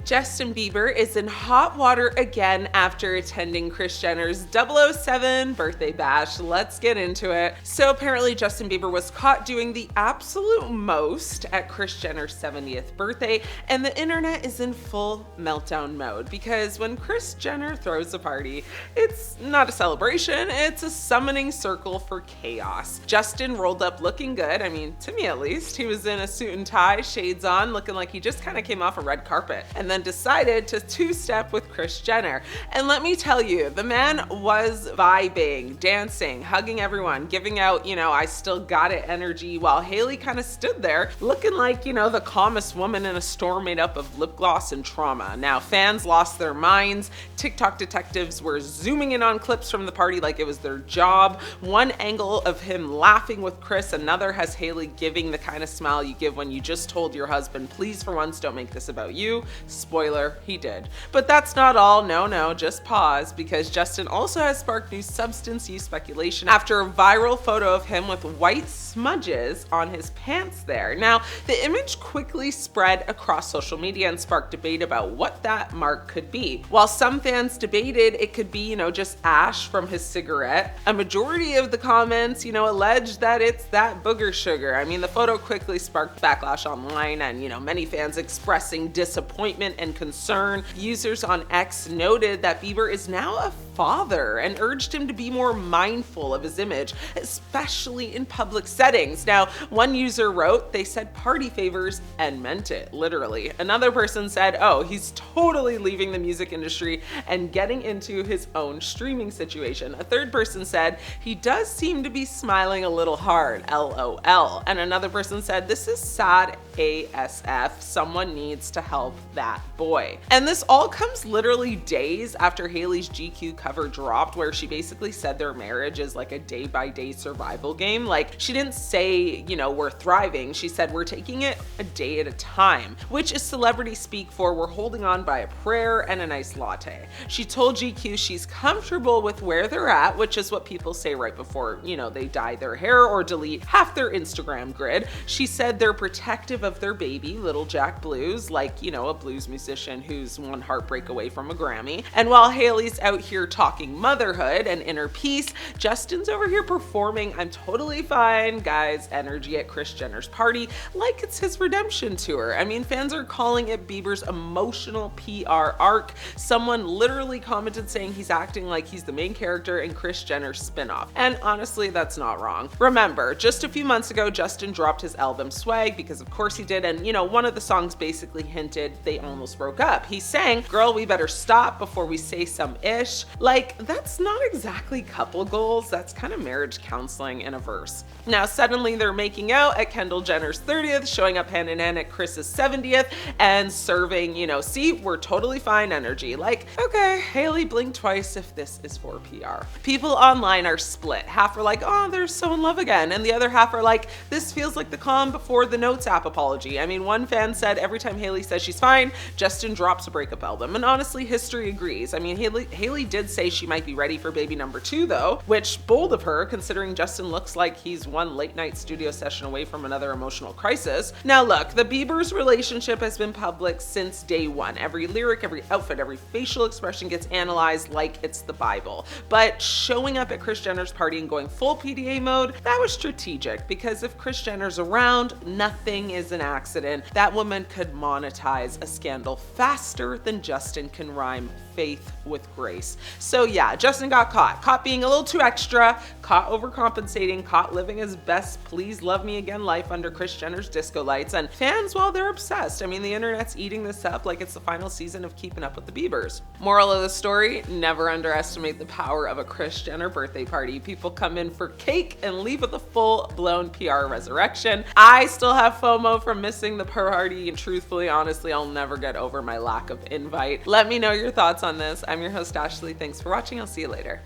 Justin Bieber is in hot water again after attending Kris Jenner's 007 birthday bash. Let's get into it. So apparently Justin Bieber was caught doing the absolute most at Kris Jenner's 70th birthday, and the internet is in full meltdown mode because when Kris Jenner throws a party, it's not a celebration, it's a summoning circle for chaos. Justin rolled up looking good, I mean, to me at least. He was in a suit and tie, shades on, looking like he just kind of came off a red carpet, and then decided to two-step with Kris Jenner. And let me tell you, the man was vibing, dancing, hugging everyone, giving out, I still got it energy, while Hailey kind of stood there looking like, the calmest woman in a store made up of lip gloss and trauma. Now, fans lost their minds. TikTok detectives were zooming in on clips from the party like it was their job. One angle of him laughing with Kris, another has Hailey giving the kind of smile you give when you just told your husband, please for once don't make this about you. Spoiler, he did. But that's not all. No, just pause, because Justin also has sparked new substance use speculation after a viral photo of him with white smudges on his pants there. Now, the image quickly spread across social media and sparked debate about what that mark could be. While some fans debated it could be, just ash from his cigarette, a majority of the comments, alleged that it's that booger sugar. I mean, the photo quickly sparked backlash online and, many fans expressing disappointment and concern. Users on X noted that Bieber is now a father and urged him to be more mindful of his image, especially in public settings. Now, one user wrote, they said party favors and meant it, literally. Another person said, oh, he's totally leaving the music industry and getting into his own streaming situation. A third person said, he does seem to be smiling a little hard, LOL. And another person said, this is sad ASF. Someone needs to help that boy. And this all comes literally days after Hailey's GQ cover dropped, where she basically said their marriage is like a day-by-day survival game. Like, she didn't say, we're thriving. She said, we're taking it a day at a time, which is celebrity speak for we're holding on by a prayer and a nice latte. She told GQ she's comfortable with where they're at, which is what people say right before, they dye their hair or delete half their Instagram grid. She said they're protective of their baby, little Jack Blues, like, a blues musician who's one heartbreak away from a Grammy. And while Hailey's out here talking motherhood and inner peace, Justin's over here performing I'm totally fine, guys, energy at Kris Jenner's party like it's his redemption tour. I mean, fans are calling it Bieber's emotional PR arc. Someone literally commented saying he's acting like he's the main character in Kris Jenner's spinoff. And honestly, that's not wrong. Remember, just a few months ago, Justin dropped his album Swag, because of course he did, and one of the songs basically hinted they almost broke up. He sang, girl, we better stop before we say some ish. Like, that's not exactly couple goals, that's kind of marriage counseling in a verse. Now, suddenly they're making out at Kendall Jenner's 30th, showing up hand in hand at Kris's 70th, and serving, see, we're totally fine energy. Like, okay, Hailey, blink twice if this is for PR. People online are split. Half are like, oh, they're so in love again, and the other half are like, this feels like the calm before the Notes app apology. I mean, one fan said every time Hailey says she's fine, Justin drops a breakup album, and honestly, history agrees. I mean, Hailey did say she might be ready for baby number 2 though, which bold of her considering Justin looks like he's one late night studio session away from another emotional crisis. Now look, the Bieber's relationship has been public since day one. Every lyric, every outfit, every facial expression gets analyzed like it's the Bible. But showing up at Kris Jenner's party and going full PDA mode, that was strategic, because if Kris Jenner's around, nothing is an accident. That woman could monetize a scandal faster than Justin can rhyme faith with grace. So yeah, Justin got caught being a little too extra, caught overcompensating, caught living his best please love me again life under Kris Jenner's disco lights, and fans, well, they're obsessed. I mean, the internet's eating this up like it's the final season of Keeping Up with the Biebers. Moral of the story, never underestimate the power of a Kris Jenner birthday party. People come in for cake and leave with a full-blown PR resurrection. I still have FOMO from missing the party, and truthfully, honestly, I'll never get over my lack of invite. Let me know your thoughts on this. I'm your host, Ashley. Thanks for watching. I'll see you later.